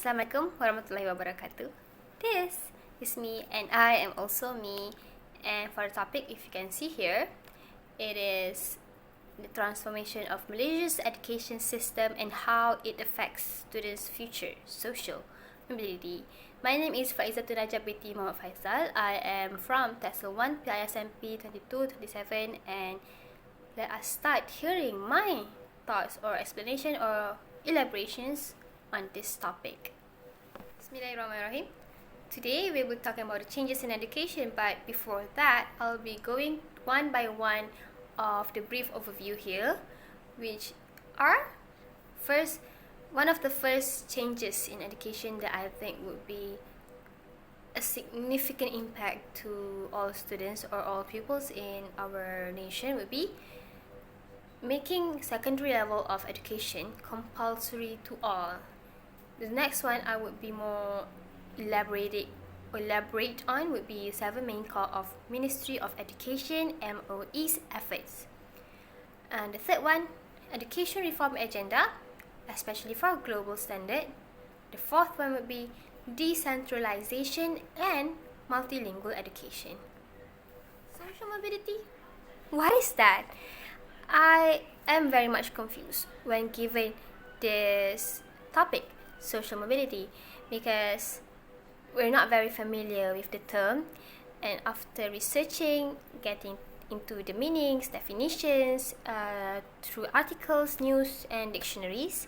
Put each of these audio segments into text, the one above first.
Assalamualaikum warahmatullahi wabarakatuh. This is me and I am also me. And for the topic, if you can see here, it is the transformation of Malaysia's education system and how it affects students' future social mobility. My name is Faizatun Najab binti Muhammad Faisal. I am from TESOL 1 PISMP 22-27, and let us start hearing my thoughts or explanation or elaborations on this topic. Bismillahirrahmanirrahim. Today we will be talking about the changes in education, but before that, I'll be going one by one of the brief overview here, which are one of the first changes in education that I think would be a significant impact to all students or all pupils in our nation would be making secondary level of education compulsory to all. The next one I would be more elaborate on would be 7 main call of Ministry of Education MOE's efforts. And the third one, education reform agenda, especially for global standard. The fourth one would be decentralization and multilingual education. Social mobility? What is that? I am very much confused when given this topic, social mobility, because we're not very familiar with the term, and after researching, getting into the meanings, definitions, through articles, news, and dictionaries,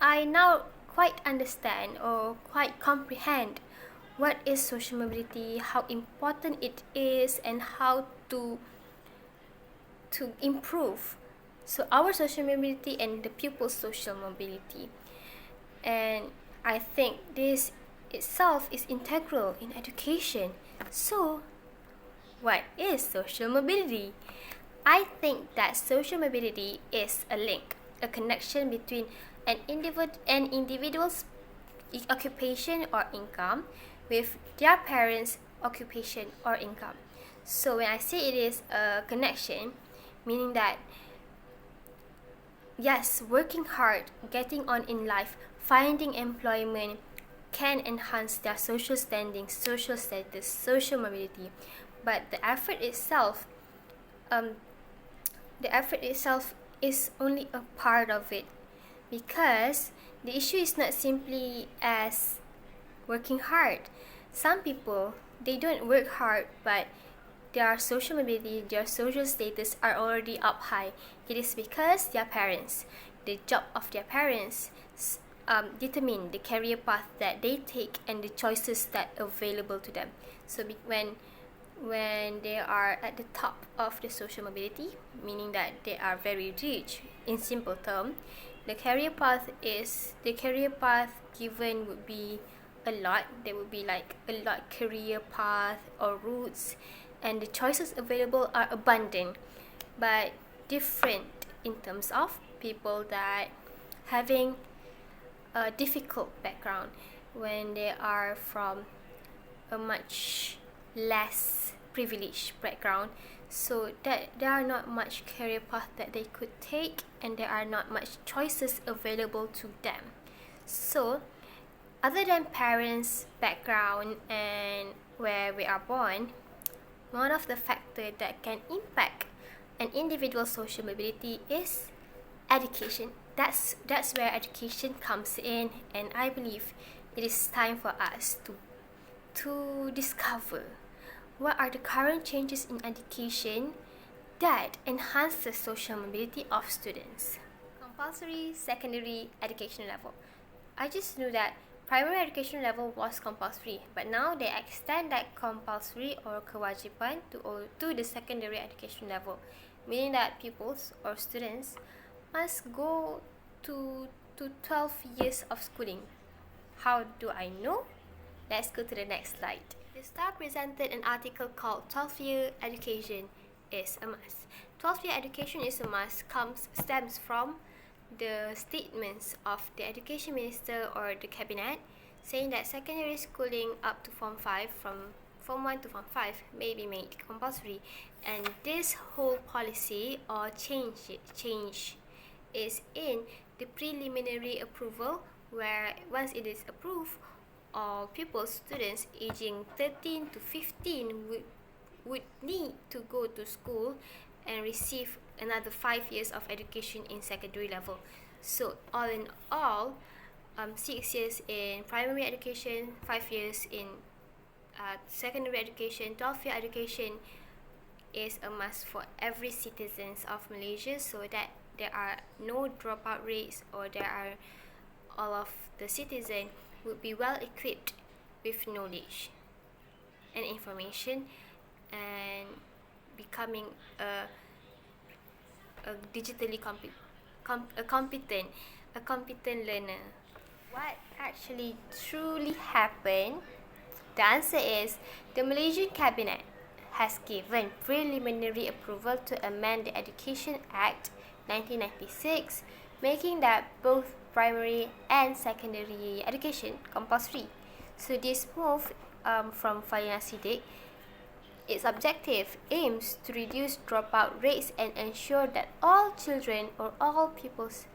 I now quite understand or quite comprehend what is social mobility, how important it is, and how to improve our social mobility and the pupils' social mobility. And I think this itself is integral in education. So, what is social mobility? I think that social mobility is a link, a connection between an individual's occupation or income with their parents' occupation or income. So when I say it is a connection, meaning that yes, working hard, getting on in life, finding employment can enhance their social standing, social status, social mobility. But the effort itself is only a part of it, because the issue is not simply as working hard. Some people, they don't work hard, but their social mobility, their social status are already up high. It is because their parents, the job of their parents, determine the career path that they take and the choices that are available to them. So when they are at the top of the social mobility, meaning that they are very rich, in simple term, the career path given would be a lot. There would be like a lot career path or routes, and the choices available are abundant, but different in terms of people that having a difficult background, when they are from a much less privileged background, so that there are not much career path that they could take, and there are not much choices available to them. So other than parents' background and where we are born, one of the factors that can impact an individual's social mobility is education. That's where education comes in, and I believe it is time for us to discover what are the current changes in education that enhance the social mobility of students. Compulsory secondary education level. I just knew that primary education level was compulsory, but now they extend that compulsory or kewajiban to the secondary education level, meaning that pupils or students must go to 12 years of schooling. How do I know? Let's go to the next slide. The Star presented an article called 12-Year Education is a Must. 12-Year Education is a Must stems from the statements of the Education Minister or the Cabinet, saying that secondary schooling up to Form 5, from Form 1 to Form 5, may be made compulsory. And this whole policy or change is in the preliminary approval where once it is approved, all pupils, students aging 13 to 15 would need to go to school and receive another 5 years of education in secondary level. So all in all, 6 years in primary education, 5 years in secondary education, 12-year education is a must for every citizens of Malaysia, so that there are no dropout rates, or there are all of the citizens would be well equipped with knowledge and information, and becoming a digitally competent learner. What actually truly happened? The answer is the Malaysian Cabinet has given preliminary approval to amend the Education Act 1996, making that both primary and secondary education compulsory. So this move from Falina Siddiq, its objective aims to reduce dropout rates and ensure that all children or all pupils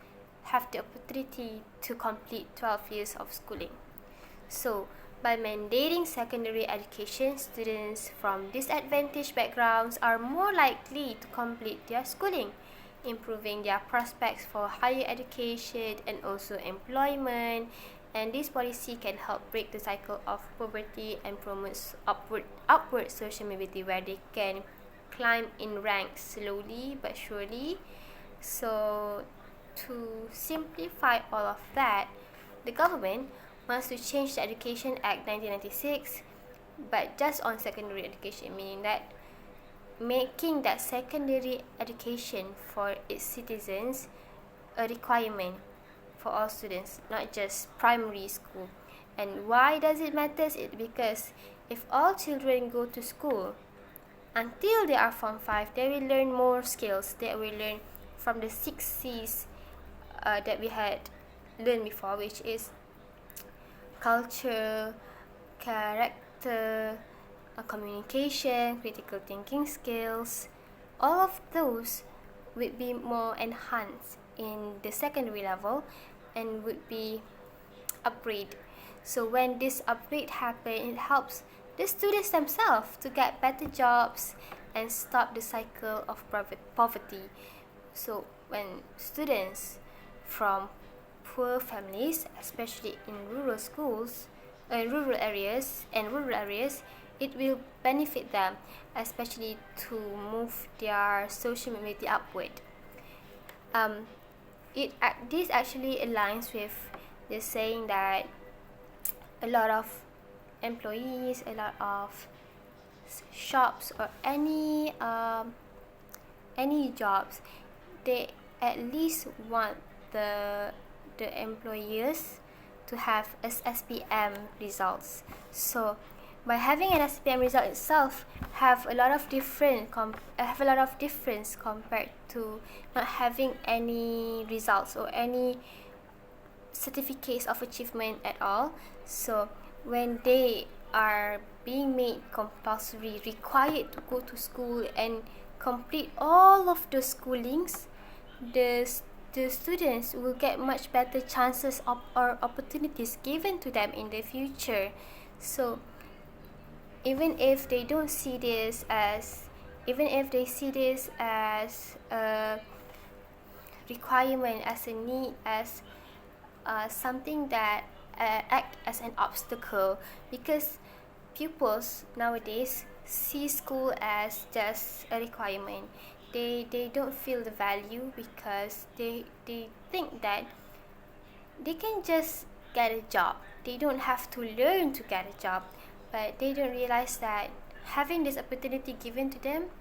have the opportunity to complete 12 years of schooling. So, by mandating secondary education, students from disadvantaged backgrounds are more likely to complete their schooling, improving their prospects for higher education and also employment. And this policy can help break the cycle of poverty and promotes upward social mobility, where they can climb in ranks slowly but surely. So, to simplify all of that, the government wants to change the Education Act 1996, but just on secondary education, meaning that making that secondary education for its citizens a requirement for all students, not just primary school. And why does it matter? It's because if all children go to school until they are Form 5, they will learn more skills. They will learn from the 6 C's that we had learned before, which is culture, character, communication, critical thinking skills. All of those would be more enhanced in the secondary level and would be upgrade. So when this upgrade happens, it helps the students themselves to get better jobs and stop the cycle of poverty. So when students from poor families, especially in rural areas, it will benefit them, especially to move their social mobility upward. This actually aligns with the saying that a lot of employees, a lot of shops, or any jobs, they at least want the employers to have SPM results. So by having an SPM result itself have a lot of difference compared to not having any results or any certificates of achievement at all. So when they are being made compulsory, required to go to school and complete all of the schoolings, the students will get much better chances or opportunities given to them in the future. So even if they see this as a requirement, as a need, as something that act as an obstacle, because pupils nowadays see school as just a requirement. They don't feel the value, because they think that they can just get a job. They don't have to learn to get a job. But they don't realize that having this opportunity given to them,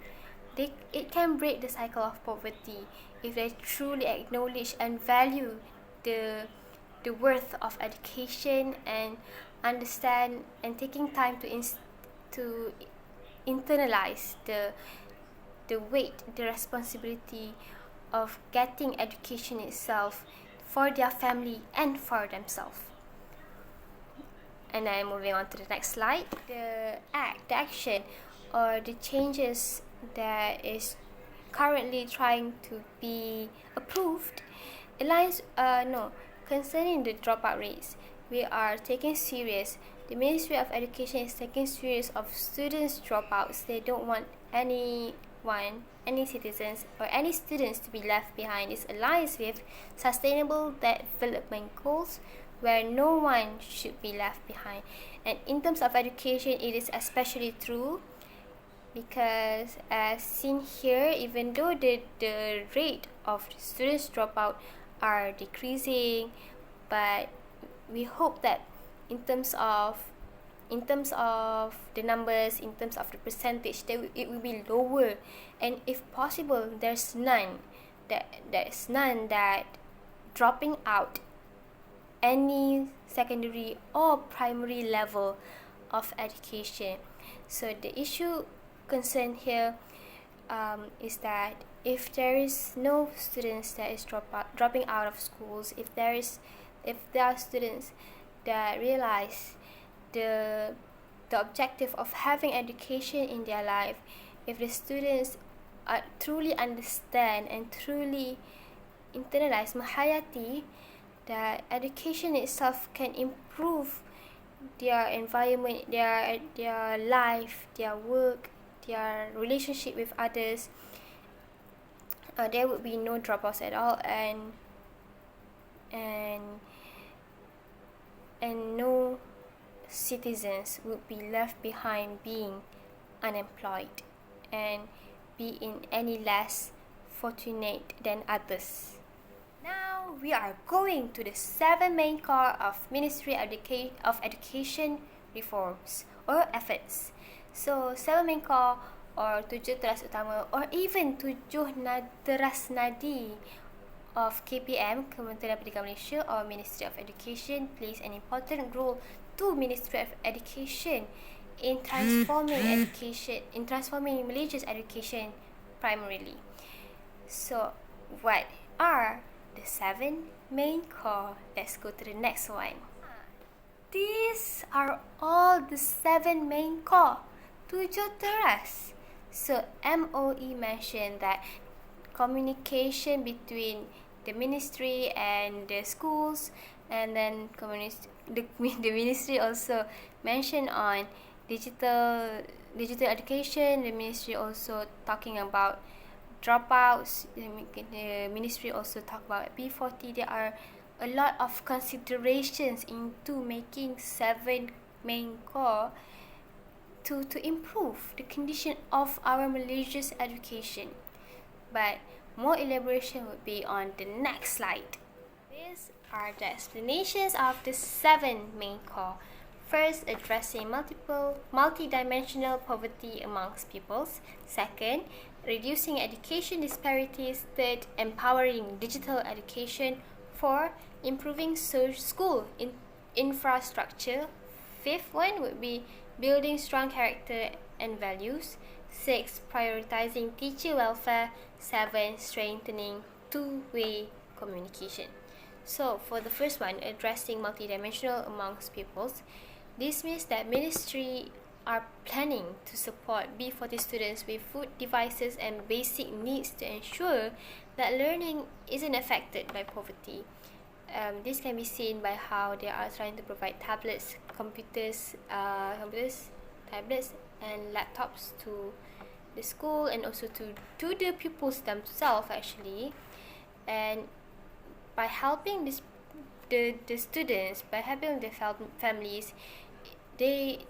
it can break the cycle of poverty if they truly acknowledge and value the worth of education, and understand and taking time to internalize the weight, the responsibility of getting education itself for their family and for themselves. And then moving on to the next slide, the action or the changes that is currently trying to be approved concerning the dropout rates, we are taking serious. The Ministry of Education is taking serious of students dropouts. They don't want anyone, any citizens or any students to be left behind. This aligns with Sustainable Development Goals, where no one should be left behind. And in terms of education, it is especially true because as seen here, even though the rate of students dropout are decreasing, but we hope that in terms of the numbers, in terms of the percentage, it will be lower, and if possible, there's none that dropping out any secondary or primary level of education. So the issue concerned here is that if there is no students that is dropping out of schools, if there are students that realize the objective of having education in their life, if the students truly understand and truly internalize, menghayati that education itself can improve their environment, their life, their work, their relationship with others, there would be no dropouts at all, and no citizens would be left behind being unemployed and be in any less fortunate than others. Now we are going to the 7 main core of Ministry of Education reforms or efforts. So 7 main core or 7 teras utama or even 7 teras nadi of KPM, Kementerian Pendidikan Malaysia, or Ministry of Education plays an important role to Ministry of Education in transforming Malaysia's education primarily. So what are the 7 main core? Let's go to the next one. These are all the 7 main core, 7 teras. So MOE mentioned that communication between the ministry and the schools, and then the ministry also mentioned on digital education. The ministry also talking about dropouts. The ministry also talk about B40. There are a lot of considerations into making 7 main core to improve the condition of our Malaysia's education. But more elaboration would be on the next slide. These are the explanations of the 7 main core. First, addressing multi-dimensional poverty amongst pupils. Second, reducing education disparities. Third, empowering digital education. 4, improving school infrastructure. Fifth one would be building strong character and values. 6, prioritizing teacher welfare. 7, strengthening two-way communication. So for the first one, addressing multidimensional amongst pupils, this means that ministry are planning to support B40 students with food, devices and basic needs to ensure that learning isn't affected by poverty. This can be seen by how they are trying to provide tablets, tablets and laptops to the school, and also to the pupils themselves actually. And by helping the students, by helping the families, the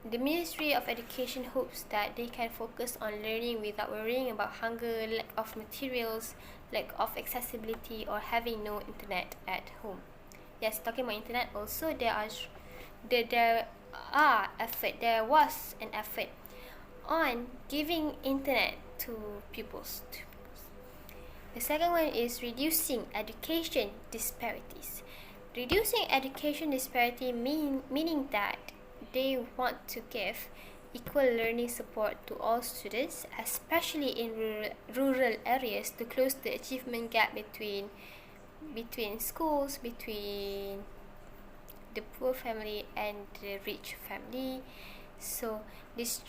Ministry of Education hopes that they can focus on learning without worrying about hunger, lack of materials, lack of accessibility, or having no internet at home. Yes, talking about internet also, there was an effort on giving internet to pupils. The second one is reducing education disparities. Reducing education disparity meaning that they want to give equal learning support to all students, especially in rural areas, to close the achievement gap between schools, between the poor family and the rich family. So this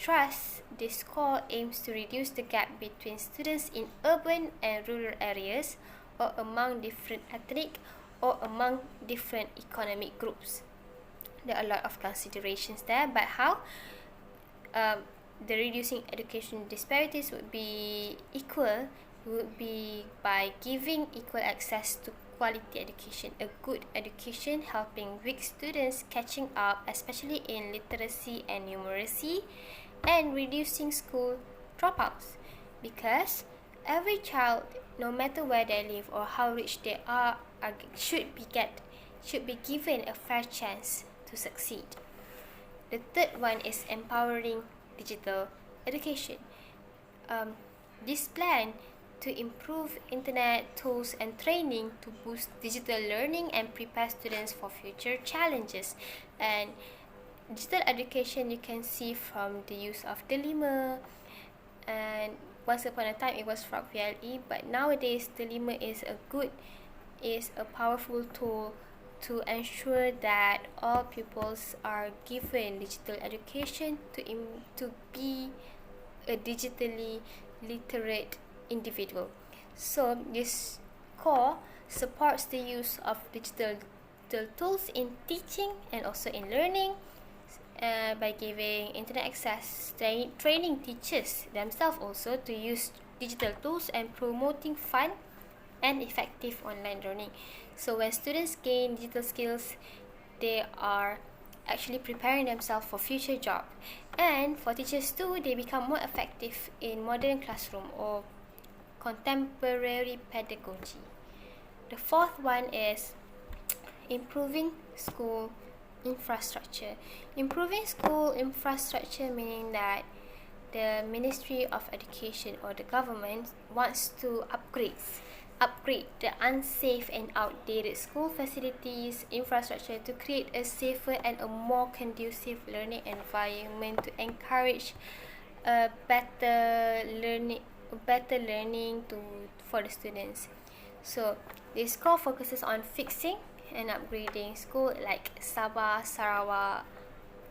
core aims to reduce the gap between students in urban and rural areas, or among different ethnic or among different economic groups. There are a lot of considerations there, but how the reducing education disparities would be by giving equal access to quality education, a good education helping weak students catching up, especially in literacy and numeracy, and reducing school dropouts, because every child, no matter where they live or how rich they are should be given a fair chance to succeed. The third one is empowering digital education. This plan to improve internet tools and training to boost digital learning and prepare students for future challenges. And digital education, you can see from the use of Delima, and once upon a time it was from VLE, but nowadays Delima is a powerful tool to ensure that all pupils are given digital education to be a digitally literate individual. So this core supports the use of digital tools in teaching and also in learning, by giving internet access, training teachers themselves also to use digital tools, and promoting fun and effective online learning. So when students gain digital skills, they are actually preparing themselves for future job. And for teachers too, they become more effective in modern classroom or contemporary pedagogy. The fourth one is improving school infrastructure. Improving school infrastructure meaning that the Ministry of Education or the government wants to upgrade the unsafe and outdated school facilities infrastructure to create a safer and a more conducive learning environment to encourage better learning for the students. So this core focuses on fixing and upgrading school like Sabah, Sarawak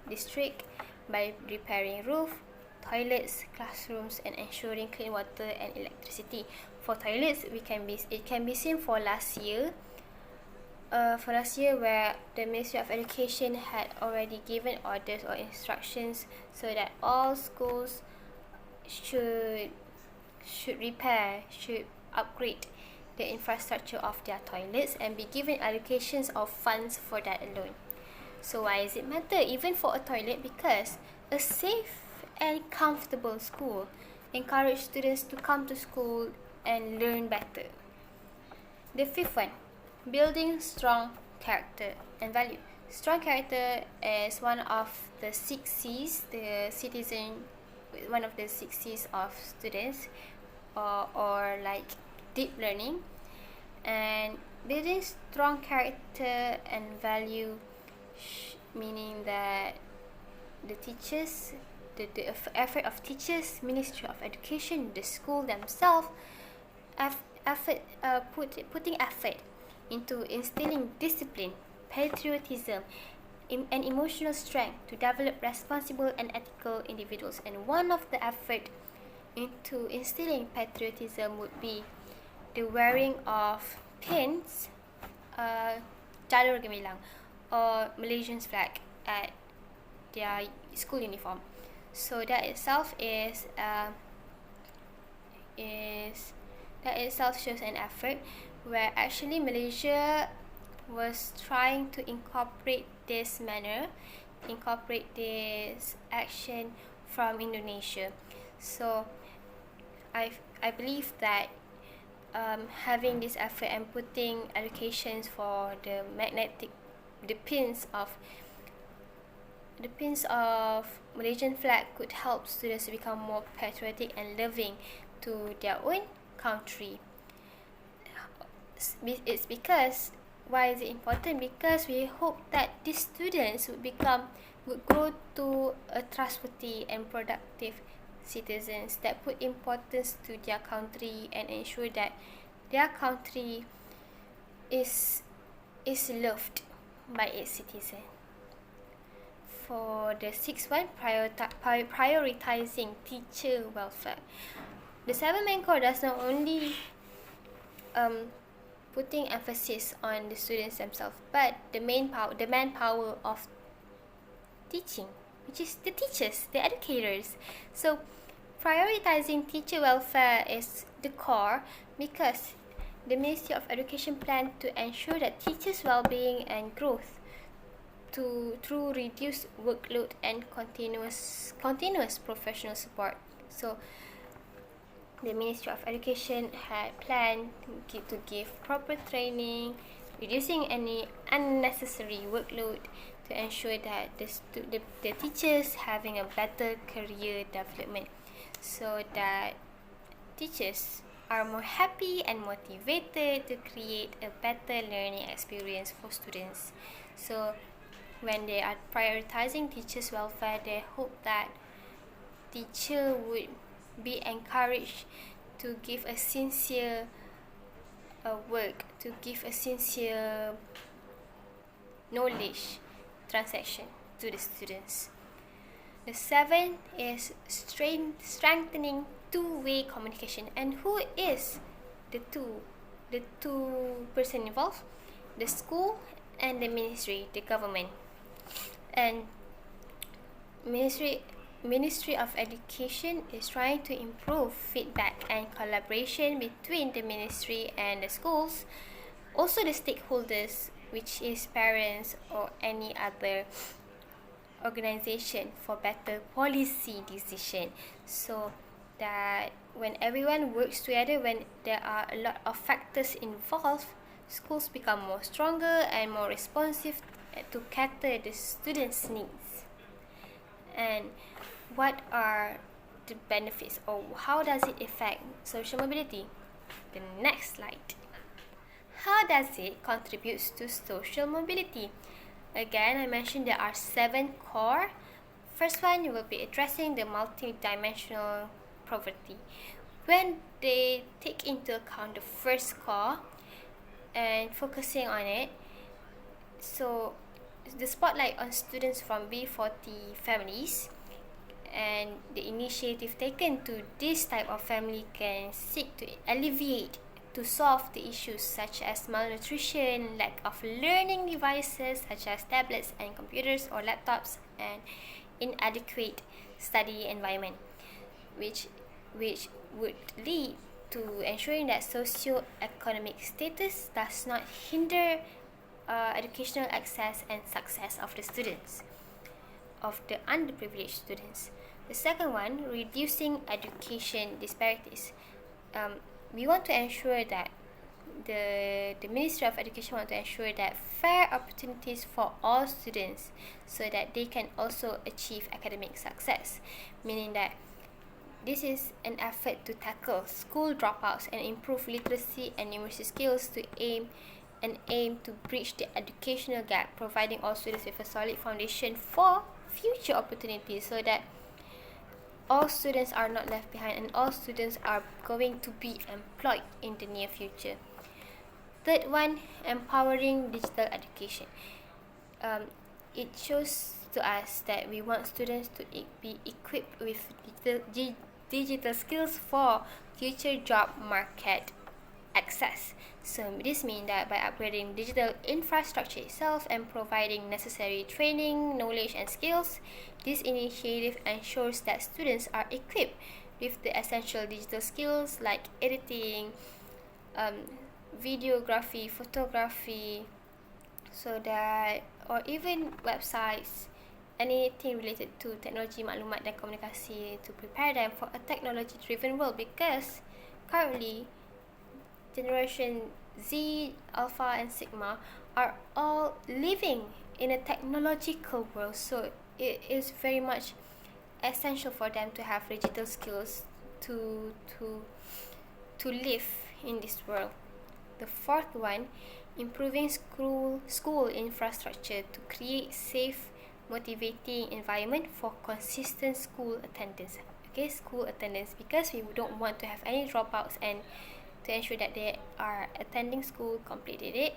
district by repairing roof, toilets, classrooms, and ensuring clean water and electricity. For toilets, it can be seen for last year. Where the Ministry of Education had already given orders or instructions so that all schools should upgrade the infrastructure of their toilets and be given allocations of funds for that alone. So why does it matter? Even for a toilet, because a safe and comfortable school encourage students to come to school and learn better. The fifth one, building strong character and value. Strong character is one of the 6 C's, one of the 6 C's of students, or like deep learning. And building strong character and value meaning that the teachers, the effort of teachers, Ministry of Education, the school themselves, putting effort into instilling discipline, patriotism, and emotional strength to develop responsible and ethical individuals. And one of the effort into instilling patriotism would be the wearing of pins, jalur gemilang, or Malaysia's flag at their school uniform. So that itself shows an effort where actually Malaysia was trying to incorporate this action from Indonesia. So I believe that having this effort and putting allocations for the pins of Malaysian flag could help students to become more patriotic and loving to their own country. It's because, why is it important? Because we hope that these students would grow to a trustworthy and productive citizens that put importance to their country and ensure that their country is loved by its citizens. For the sixth one, prioritizing teacher welfare. The 7 main core does not only putting emphasis on the students themselves, but the manpower of teaching, which is the teachers, the educators. So prioritizing teacher welfare is the core because the Ministry of Education plans to ensure that teachers' well-being and growth through reduced workload and continuous professional support. So the Ministry of Education had planned to give proper training, reducing any unnecessary workload to ensure that the teachers having a better career development, so that teachers are more happy and motivated to create a better learning experience for students. So when they are prioritizing teachers' welfare, they hope that teacher would be encouraged to give a sincere work, to give a sincere knowledge transaction to the students. The seventh is strengthening two-way communication. And who is the two person involved? The school and the ministry, the government. And Ministry of Education is trying to improve feedback and collaboration between the ministry and the schools, also the stakeholders, which is parents or any other organization, for better policy decision, so that when everyone works together, when there are a lot of factors involved, schools become more stronger and more responsive to cater the students' needs. And what are the benefits, or how does it affect social mobility? The next slide. How does it contribute to social mobility? Again, I mentioned there are 7 core. First one, you will be addressing the multidimensional poverty. When they take into account the first core and focusing on it, so the spotlight on students from B40 families, and the initiative taken to this type of family can seek to alleviate, to solve the issues such as malnutrition, lack of learning devices such as tablets and computers or laptops, and inadequate study environment, which would lead to ensuring that socio-economic status does not hinder educational access and success of the students, of the underprivileged students. The second one, reducing education disparities. We want to ensure that the Ministry of Education want to ensure that fair opportunities for all students, so that they can also achieve academic success, meaning that this is an effort to tackle school dropouts and improve literacy and numeracy skills to aim to bridge the educational gap, providing all students with a solid foundation for future opportunities, so that all students are not left behind and all students are going to be employed in the near future. Third one, empowering digital education. It shows to us that we want students to be equipped with digital skills for future job market access. So this means that by upgrading digital infrastructure itself and providing necessary training, knowledge and skills, this initiative ensures that students are equipped with the essential digital skills like editing, videography, photography, so that, or even websites, anything related to technology, maklumat dan komunikasi, to prepare them for a technology-driven world, because currently Generation Z, Alpha and Sigma are all living in a technological world, so it is very much essential for them to have digital skills to live in this world. The fourth one, improving school infrastructure to create safe, motivating environment for consistent school attendance. Okay, school attendance, because we don't want to have any dropouts, and to ensure that they are attending school, completed it,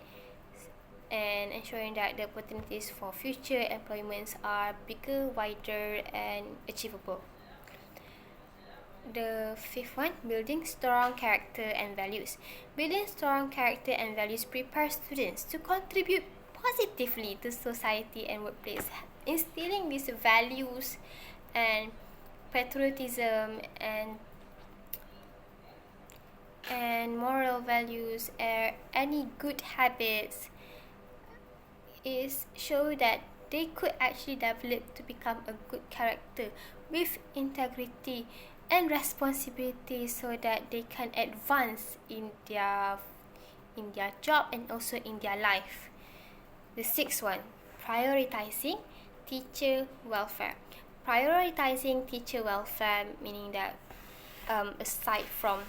and ensuring that the opportunities for future employments are bigger, wider, and achievable. The fifth one, building strong character and values. Building strong character and values prepare students to contribute positively to society and workplace. Instilling these values and patriotism and moral values or any good habits is show that they could actually develop to become a good character with integrity and responsibility, so that they can advance in their job and also in their life. The sixth one, prioritizing teacher welfare. Prioritizing teacher welfare meaning that aside from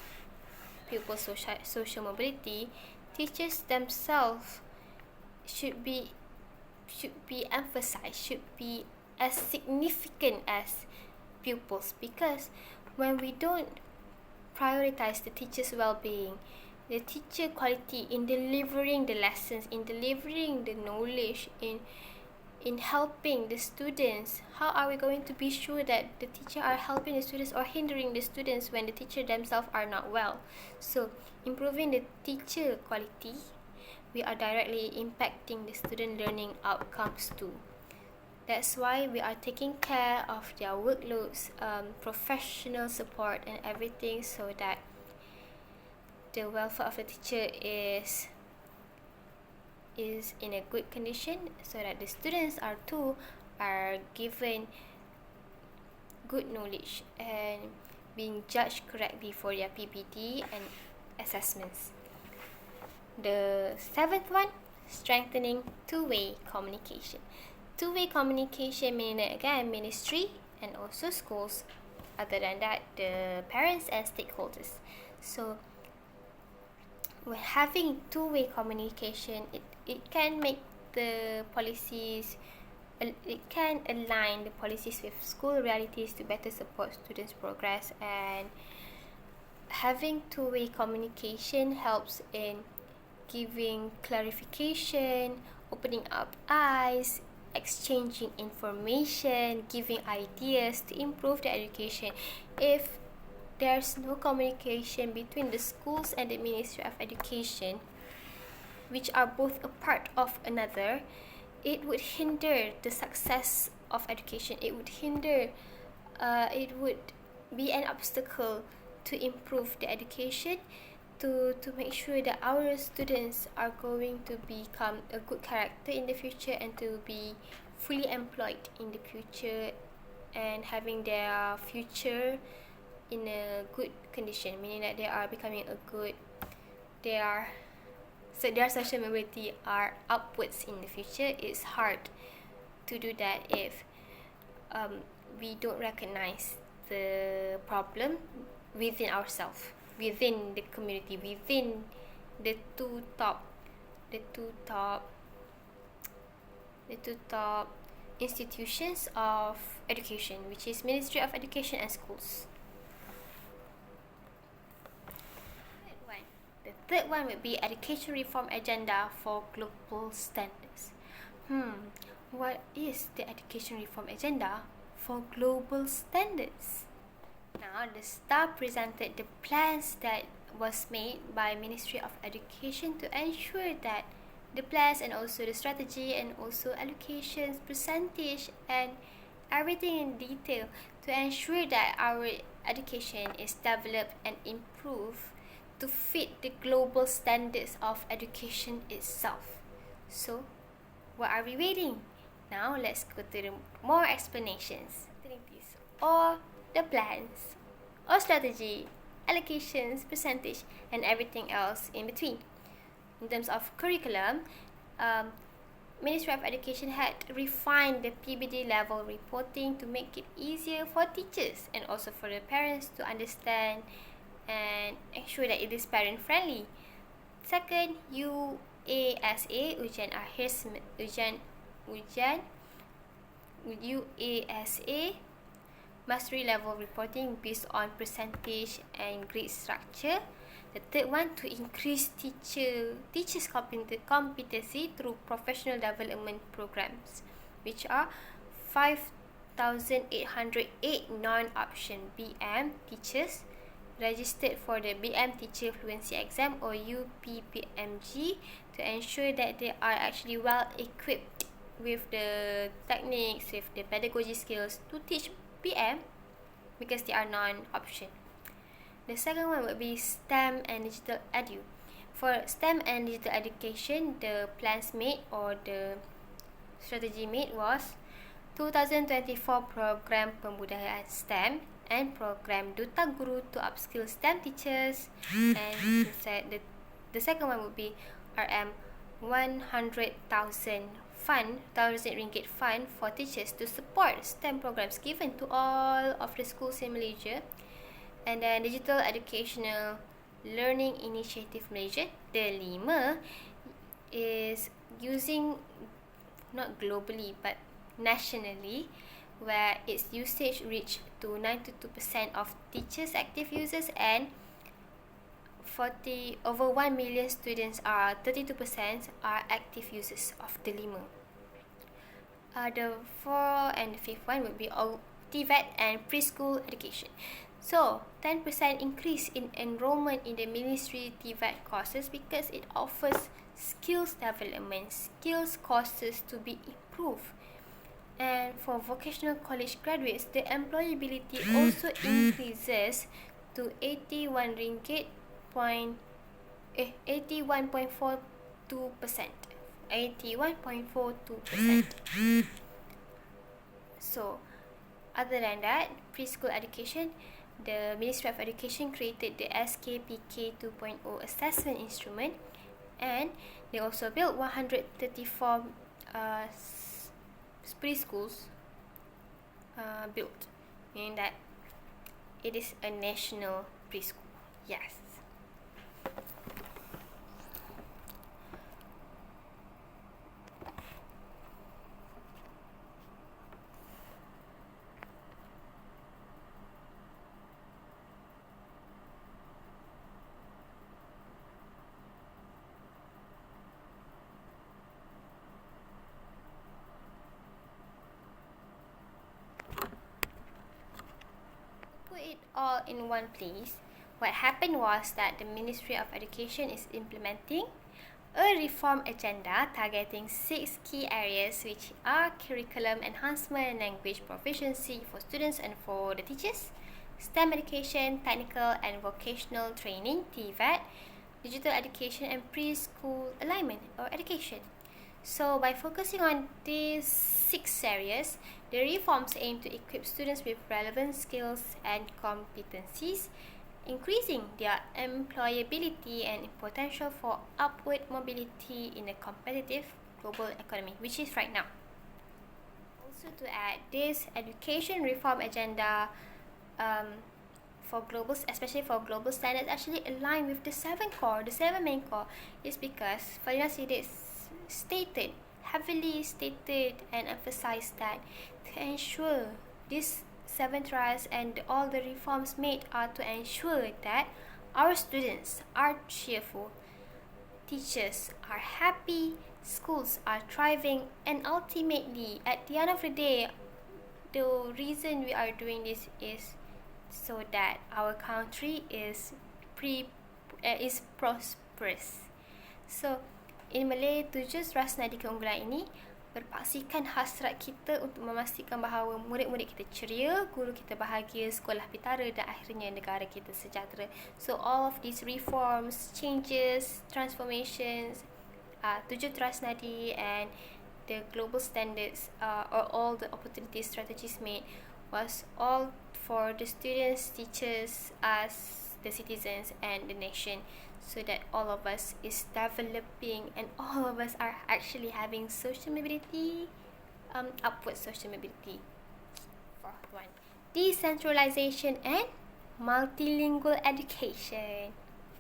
pupil social mobility, teachers themselves should be emphasized, should be as significant as pupils, because when we don't prioritize the teacher's well-being, the teacher quality in delivering the lessons, in delivering the knowledge, in helping the students, how are we going to be sure that the teacher are helping the students or hindering the students when the teacher themselves are not well? So improving the teacher quality, we are directly impacting the student learning outcomes too. That's why we are taking care of their workloads, professional support and everything, so that the welfare of the teacher is in a good condition, so that the students are given good knowledge and being judged correctly for their PPT and assessments. The seventh one, strengthening two-way communication. Two-way communication meaning again ministry and also schools. Other than that, the parents and stakeholders. So when having two-way communication, it can make the policies, it can align the policies with school realities to better support students' progress. And having two-way communication helps in giving clarification, opening up eyes, exchanging information, giving ideas to improve the education. If there's no communication between the schools and the Ministry of Education, which are both a part of another, it would hinder the success of education. It would be an obstacle to improve the education, to make sure that our students are going to become a good character in the future and to be fully employed in the future and having their future in a good condition, meaning that they are becoming so their social mobility are upwards in the future. It's hard to do that if we don't recognize the problem within ourselves, within the community, within the two top institutions of education, which is Ministry of Education and schools. The third one would be education reform agenda for global standards. What is the education reform agenda for global standards? Now, the staff presented the plans that was made by Ministry of Education to ensure that the plans and also the strategy and also allocations, percentage and everything in detail to ensure that our education is developed and improved to fit the global standards of education itself. So, what are we waiting? Now, let's go to the more explanations. Or the plans, or strategy, allocations, percentage, and everything else in between. In terms of curriculum, Ministry of Education had refined the PBD level reporting to make it easier for teachers and also for the parents to understand and ensure that it is parent friendly. Second, UASA, ujian akhir UASA mastery level reporting based on percentage and grade structure. The third one, to increase teachers' competency through professional development programs, which are 5 2,808 non-option BM teachers registered for the BM Teacher Fluency Exam or UPPMG to ensure that they are actually well equipped with the techniques, with the pedagogy skills to teach BM because they are non-option. The second one would be STEM and Digital Edu. For STEM and Digital Education, the plans made or the strategy made was 2024 Program Pembudayaan STEM and Program Duta Guru to upskill STEM teachers. And the second one would be RM 100,000 fund, RM1,000 fund for teachers to support STEM programs given to all of the schools in Malaysia. And then Digital Educational Learning Initiative Malaysia, the 5, is using, not globally but nationally, where its usage reached to 92% of teachers active users and over 1 million students are 32% are active users of the 5. The 4 and the 5th one would be TVET and preschool education. So 10% increase in enrollment in the ministry TVET courses because it offers skills development, skills courses to be improved. And for vocational college graduates, the employability also increases to 81.42%. 81.42%. So, other than that, preschool education, the Ministry of Education created the SKPK 2.0 assessment instrument, and they also built 134 preschools built, meaning that it is a national preschool. Yes. It all in one place, what happened was that the Ministry of Education is implementing a reform agenda targeting 6 key areas, which are curriculum enhancement, language proficiency for students and for the teachers, STEM education, technical and vocational training (TVET), digital education, and preschool alignment or education. So by focusing on these 6 areas, the reforms aim to equip students with relevant skills and competencies, increasing their employability and potential for upward mobility in a competitive global economy, which is right now. Also to add, this education reform agenda for global, especially for global standards, actually align with the 7 core. The 7 main core is because Fadina heavily stated and emphasized that to ensure these 7 trials and all the reforms made are to ensure that our students are cheerful, teachers are happy, schools are thriving, and ultimately, at the end of the day, the reason we are doing this is so that our country is prosperous. So, in Malay, 7 rasnadi keunggulan ini berpaksikan hasrat kita untuk memastikan bahawa murid-murid kita ceria, guru kita bahagia, sekolah pitara dan akhirnya negara kita sejahtera. So all of these reforms, changes, transformations, 7 rasnadi and the global standards or all the opportunity strategies made was all for the students, teachers, us, the citizens and the nation, so that all of us is developing and all of us are actually having social mobility, upward social mobility. Fourth one, decentralization and multilingual education.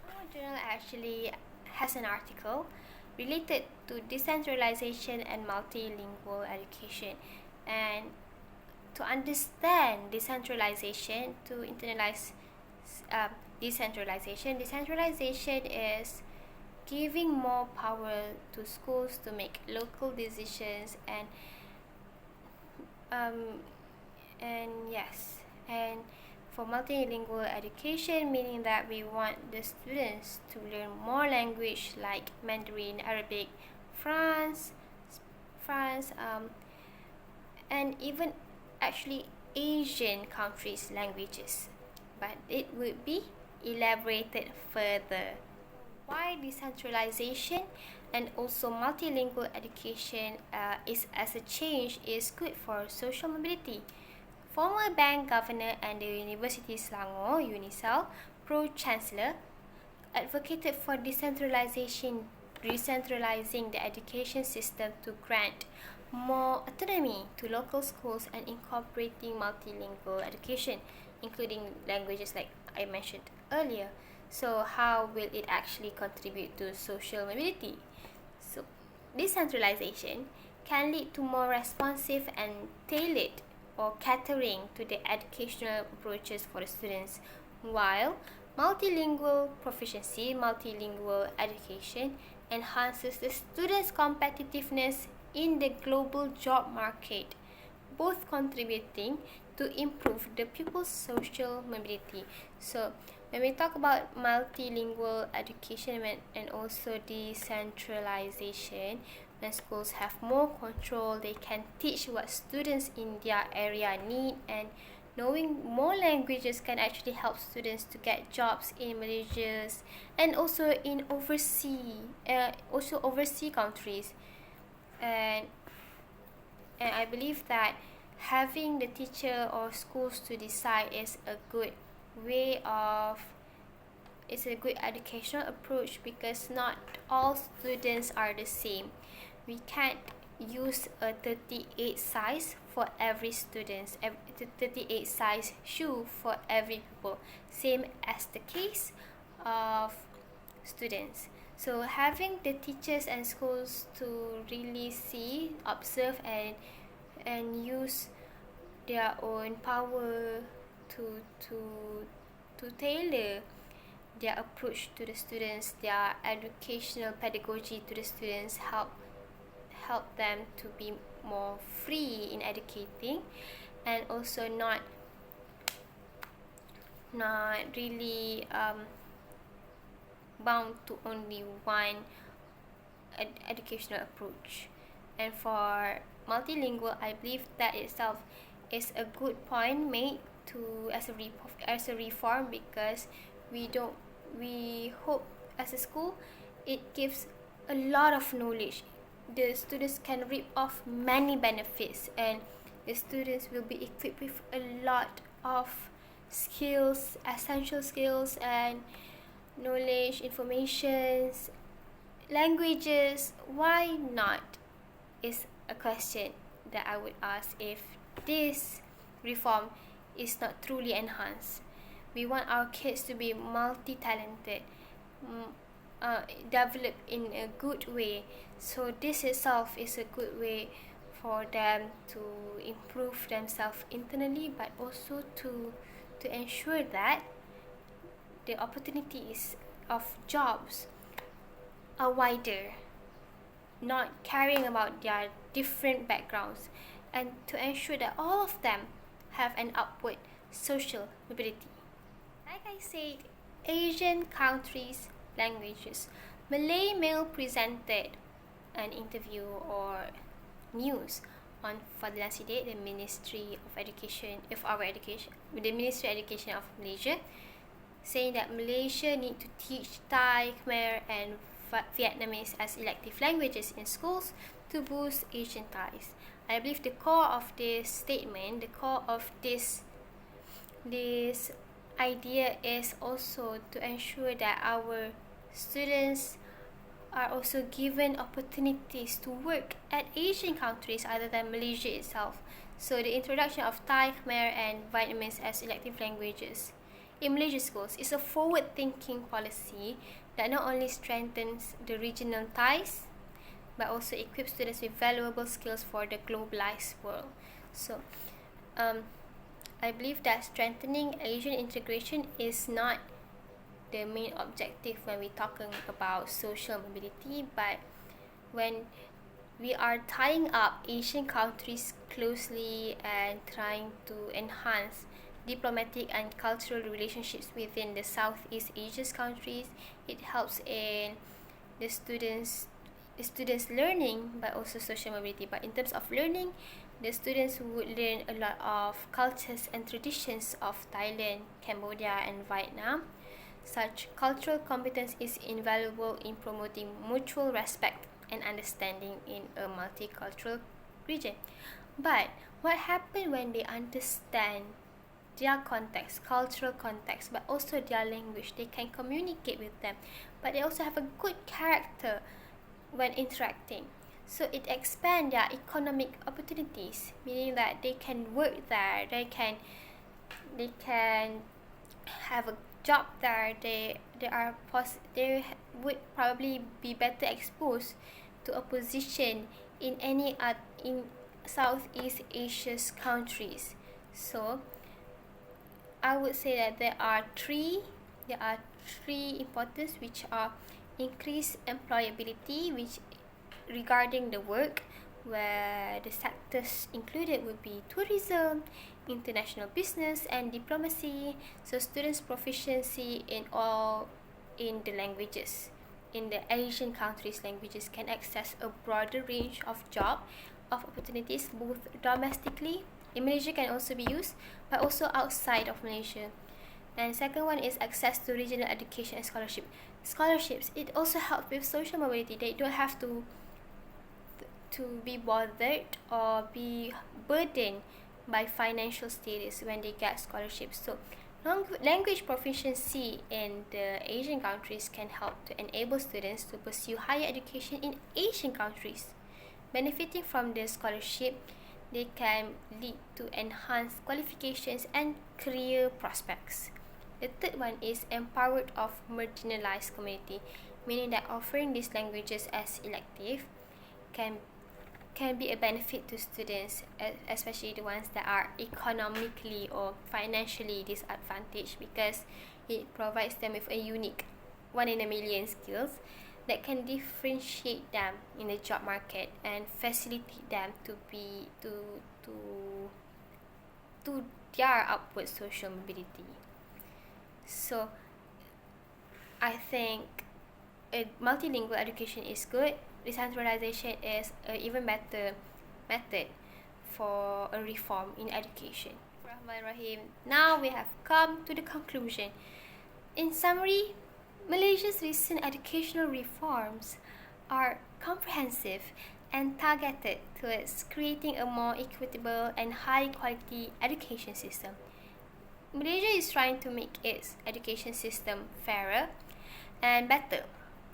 Our journal actually has an article related to decentralization and multilingual education. And to understand decentralization, to internalize decentralization is giving more power to schools to make local decisions and And yes, and for multilingual education, meaning that we want the students to learn more language like Mandarin, Arabic, France, France, and even actually Asian countries' languages. But it would be elaborated further. Why decentralization and also multilingual education is as a change is good for social mobility. Former bank governor and the University Selangor, UNISEL, Pro-Chancellor, advocated for decentralizing the education system to grant more autonomy to local schools and incorporating multilingual education, including languages like I mentioned earlier. So how will it actually contribute to social mobility? So decentralization can lead to more responsive and tailored or catering to the educational approaches for the students, while multilingual proficiency, multilingual education enhances the students' competitiveness in the global job market, both contributing to improve the pupils' social mobility. So when we talk about multilingual education and also decentralization, when schools have more control, they can teach what students in their area need, and knowing more languages can actually help students to get jobs in Malaysia's and also in overseas countries. And I believe that having the teacher or schools to decide is a good way of it's a good educational approach, because not all students are the same. We can't use a 38 size for every student, 38 size shoe for every pupil, same as the case of students. So having the teachers and schools to really see, observe, and use their own power to tailor their approach to the students, their educational pedagogy to the students, help them to be more free in educating, and also not really bound to only one educational approach. And for multilingual, I believe that itself is a good point made to as a reform, because we hope as a school it gives a lot of knowledge. The students can reap off many benefits, and the students will be equipped with a lot of skills, essential skills and knowledge, informations, languages. Why not is a question that I would ask if this reform is not truly enhanced. We want our kids to be multi-talented, developed in a good way. So this itself is a good way for them to improve themselves internally, but also to ensure that the opportunities of jobs are wider, not caring about their different backgrounds, and to ensure that all of them have an upward social mobility. Like I said, Asian countries' languages. Malay male presented an interview or news on Fadlan Sidik, the Ministry of Education, the Ministry of Education of Malaysia, saying that Malaysia need to teach Thai, Khmer and Vietnamese as elective languages in schools to boost Asian ties. I believe the core of this statement, the core of this idea is also to ensure that our students are also given opportunities to work at Asian countries other than Malaysia itself. So the introduction of Thai, Khmer and Vietnamese as elective languages in Malaysia schools is a forward-thinking policy that not only strengthens the regional ties, but also equips students with valuable skills for the globalized world. So I believe that strengthening Asian integration is not the main objective when we're talking about social mobility, but when we are tying up Asian countries closely and trying to enhance diplomatic and cultural relationships within the Southeast Asia's countries. It helps in the students learning, but also social mobility. But in terms of learning, the students would learn a lot of cultures and traditions of Thailand, Cambodia, and Vietnam. Such cultural competence is invaluable in promoting mutual respect and understanding in a multicultural region. But what happens when they understand their context, cultural context, but also their language? They can communicate with them, but they also have a good character when interacting. So it expands their economic opportunities, meaning that they can work there, they can have a job there. They would probably be better exposed to a position in any in Southeast Asia's countries. So I would say that there are three importance, which are increased employability, which regarding the work, where the sectors included would be tourism, international business, and diplomacy. So students' proficiency in the languages, in the Asian countries' languages, can access a broader range of job opportunities, both domestically in Malaysia can also be used, but also outside of Malaysia. And second one is access to regional education and scholarships. It also helps with social mobility. They don't have to be bothered or be burdened by financial status when they get scholarships. So language proficiency in the Asian countries can help to enable students to pursue higher education in Asian countries. Benefiting from the scholarship, they can lead to enhanced qualifications and career prospects. The third one is empowered of marginalized community, meaning that offering these languages as elective can be a benefit to students, especially the ones that are economically or financially disadvantaged, because it provides them with a unique 1 in a million skills that can differentiate them in the job market and facilitate them to their upward social mobility. So I think multilingual education is good. Decentralization is an even better method for a reform in education. Rahim. Now we have come to the conclusion. In summary, Malaysia's recent educational reforms are comprehensive and targeted towards creating a more equitable and high-quality education system. Malaysia is trying to make its education system fairer and better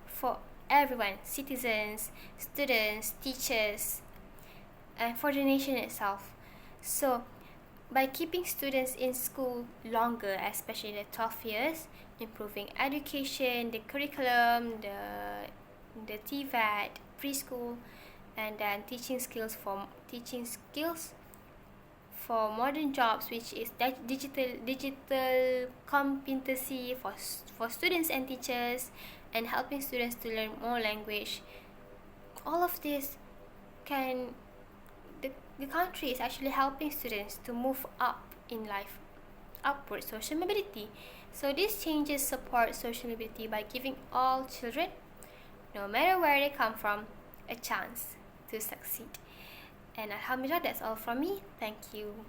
for everyone, citizens, students, teachers, and for the nation itself. So, by keeping students in school longer, especially the 12 years, improving education, the curriculum, the TVET, preschool, and then teaching skills for modern jobs, which is digital competency for students and teachers, and helping students to learn more language. All of this the country is actually helping students to move up in life, upward social mobility. So these changes support social mobility by giving all children, no matter where they come from, a chance to succeed. And Alhamdulillah, that's all from me. Thank you.